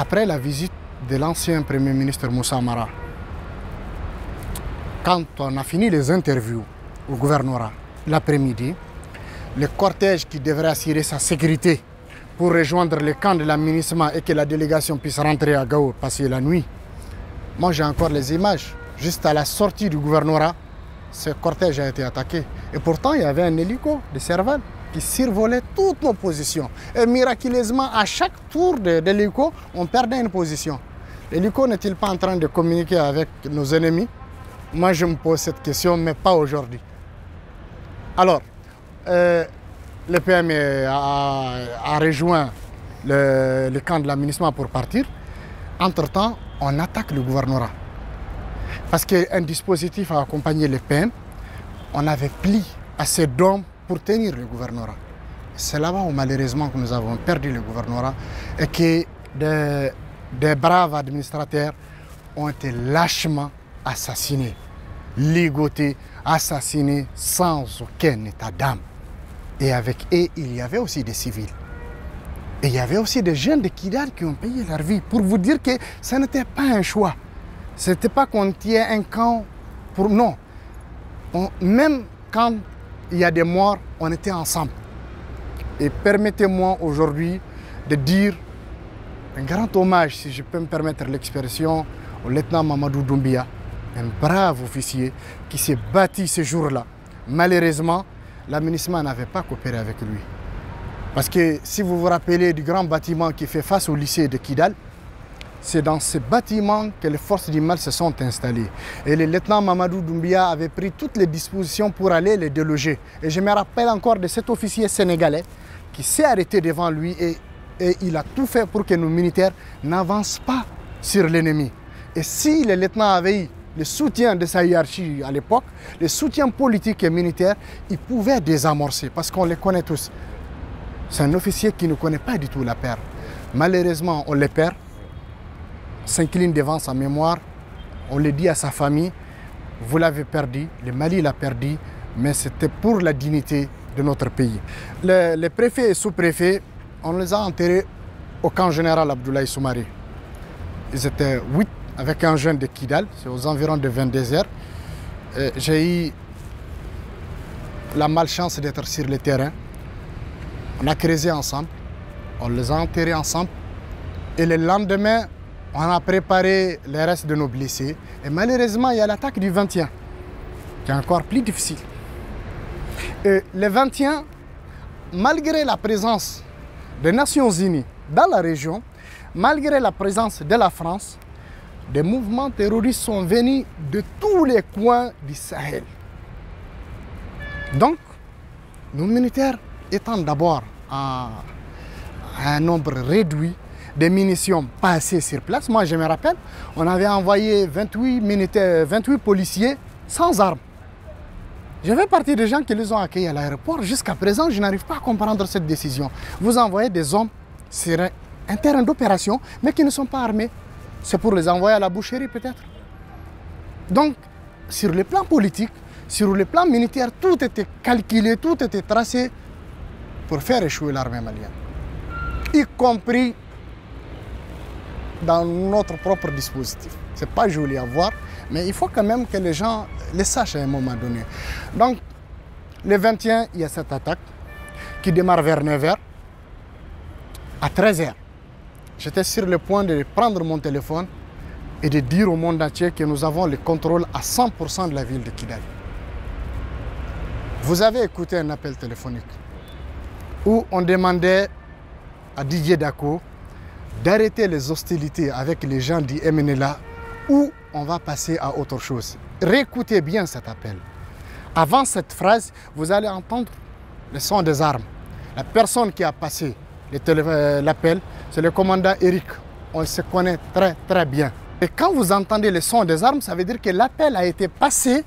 Après la visite de l'ancien Premier ministre Moussa Mara, quand on a fini les interviews au gouvernorat l'après-midi, le cortège qui devrait assurer sa sécurité pour rejoindre le camp de l'aménagement et que la délégation puisse rentrer à Gao passer la nuit. Moi j'ai encore les images. Juste à la sortie du gouvernorat, ce cortège a été attaqué. Et pourtant il y avait un hélico de Serval qui survolait toutes nos positions. Et miraculeusement, à chaque tour de l'hélico, on perdait une position. L'hélico n'est-il pas en train de communiquer avec nos ennemis? Moi je me pose cette question, mais pas aujourd'hui. Alors, le PM a rejoint le camp de l'aménagement pour partir. Entre-temps, on attaque le gouvernorat. Parce qu'un dispositif a accompagné le PM, on avait pris assez d'hommes pour tenir le gouvernorat. C'est là-bas où malheureusement que nous avons perdu le gouvernorat et que des braves administrateurs ont été lâchement assassinés, ligotés, assassinés sans aucun état d'âme. Et avec eux, il y avait aussi des civils. Et il y avait aussi des jeunes de Kidal qui ont payé leur vie. Pour vous dire que ce n'était pas un choix. Ce n'était pas qu'on tient un camp pour... Non. Même quand il y a des morts, on était ensemble. Et permettez-moi aujourd'hui de dire un grand hommage, si je peux me permettre l'expression, au lieutenant Mamadou Doumbia, un brave officier qui s'est battu ce jour-là. Malheureusement, l'aménagement n'avait pas coopéré avec lui. Parce que si vous vous rappelez du grand bâtiment qui fait face au lycée de Kidal, c'est dans ce bâtiment que les forces du mal se sont installées. Et le lieutenant Mamadou Doumbia avait pris toutes les dispositions pour aller les déloger. Et je me rappelle encore de cet officier sénégalais qui s'est arrêté devant lui et il a tout fait pour que nos militaires n'avancent pas sur l'ennemi. Et si le lieutenant avait eu le soutien de sa hiérarchie à l'époque, le soutien politique et militaire, il pouvait désamorcer parce qu'on les connaît tous. C'est un officier qui ne connaît pas du tout la peur. Malheureusement, on le perd, s'incline devant sa mémoire, on le dit à sa famille, vous l'avez perdu, le Mali l'a perdu, mais c'était pour la dignité de notre pays. Les préfets et sous-préfets, on les a enterrés au camp général Abdoulaye Soumaré. Ils étaient 8 avec un jeune de Kidal, c'est aux environs de 22 heures. J'ai eu la malchance d'être sur le terrain. On a creusé ensemble, on les a enterrés ensemble. Et le lendemain, on a préparé les restes de nos blessés. Et malheureusement, il y a l'attaque du 21, qui est encore plus difficile. Et le 21, malgré la présence des Nations Unies dans la région, malgré la présence de la France, des mouvements terroristes sont venus de tous les coins du Sahel. Donc, nos militaires étant d'abord à un nombre réduit, des munitions passées sur place. Moi, je me rappelle, on avait envoyé 28 policiers sans armes. Je fais partie des gens qui les ont accueillis à l'aéroport. Jusqu'à présent, je n'arrive pas à comprendre cette décision. Vous envoyez des hommes sur un terrain d'opération, mais qui ne sont pas armés. C'est pour les envoyer à la boucherie peut-être. Donc, sur le plan politique, sur le plan militaire, tout était calculé, tout était tracé pour faire échouer l'armée malienne. Y compris dans notre propre dispositif. Ce n'est pas joli à voir, mais il faut quand même que les gens le sachent à un moment donné. Donc, le 21, il y a cette attaque qui démarre vers 9h. À 13h, j'étais sur le point de prendre mon téléphone et de dire au monde entier que nous avons le contrôle à 100% de la ville de Kidal. Vous avez écouté un appel téléphonique où on demandait à Didier Dako d'arrêter les hostilités avec les gens du MNLA ou on va passer à autre chose. Réécoutez bien cet appel. Avant cette phrase, vous allez entendre le son des armes. La personne qui a passé l'appel, c'est le commandant Eric. On se connaît très très bien. Et quand vous entendez le son des armes, ça veut dire que l'appel a été passé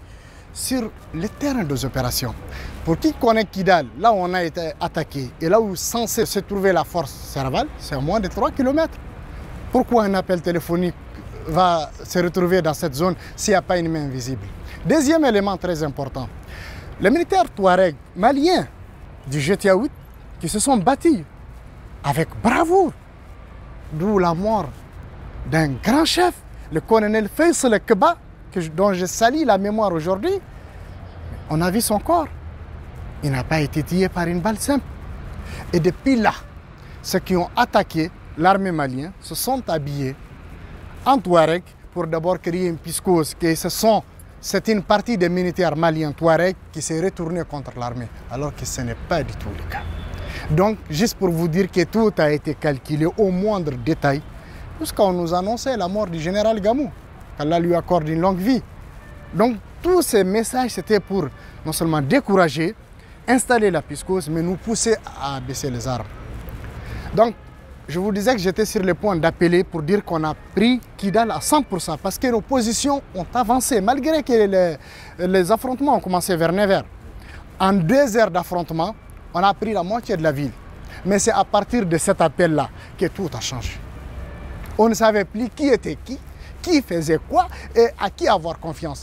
sur le terrain des opérations. Pour qui connaît Kidal, là où on a été attaqué et là où est censé se trouver la force Serval, c'est à moins de 3 km. Pourquoi un appel téléphonique va se retrouver dans cette zone s'il n'y a pas une main visible? Deuxième élément très important, les militaires Touareg maliens du GTA 8 qui se sont battus avec bravoure, d'où la mort d'un grand chef, le colonel Faisal Keba, dont je salue la mémoire aujourd'hui. On a vu son corps. Il n'a pas été tué par une balle simple. Et depuis là, ceux qui ont attaqué l'armée malienne se sont habillés en Touareg pour d'abord créer une psychose. C'est une partie des militaires maliens Touareg qui s'est retournée contre l'armée, alors que ce n'est pas du tout le cas. Donc, juste pour vous dire que tout a été calculé au moindre détail, jusqu'à nous annonçait la mort du général Gamou, qu'Allah lui accorde une longue vie. Donc, tous ces messages, c'était pour non seulement décourager, installer la psychose, mais nous pousser à baisser les armes. Donc, je vous disais que j'étais sur le point d'appeler pour dire qu'on a pris Kidal à 100% parce que nos positions ont avancé, malgré que les affrontements ont commencé vers 9 h. En 2 heures d'affrontement, on a pris la moitié de la ville. Mais c'est à partir de cet appel-là que tout a changé. On ne savait plus qui était qui faisait quoi et à qui avoir confiance.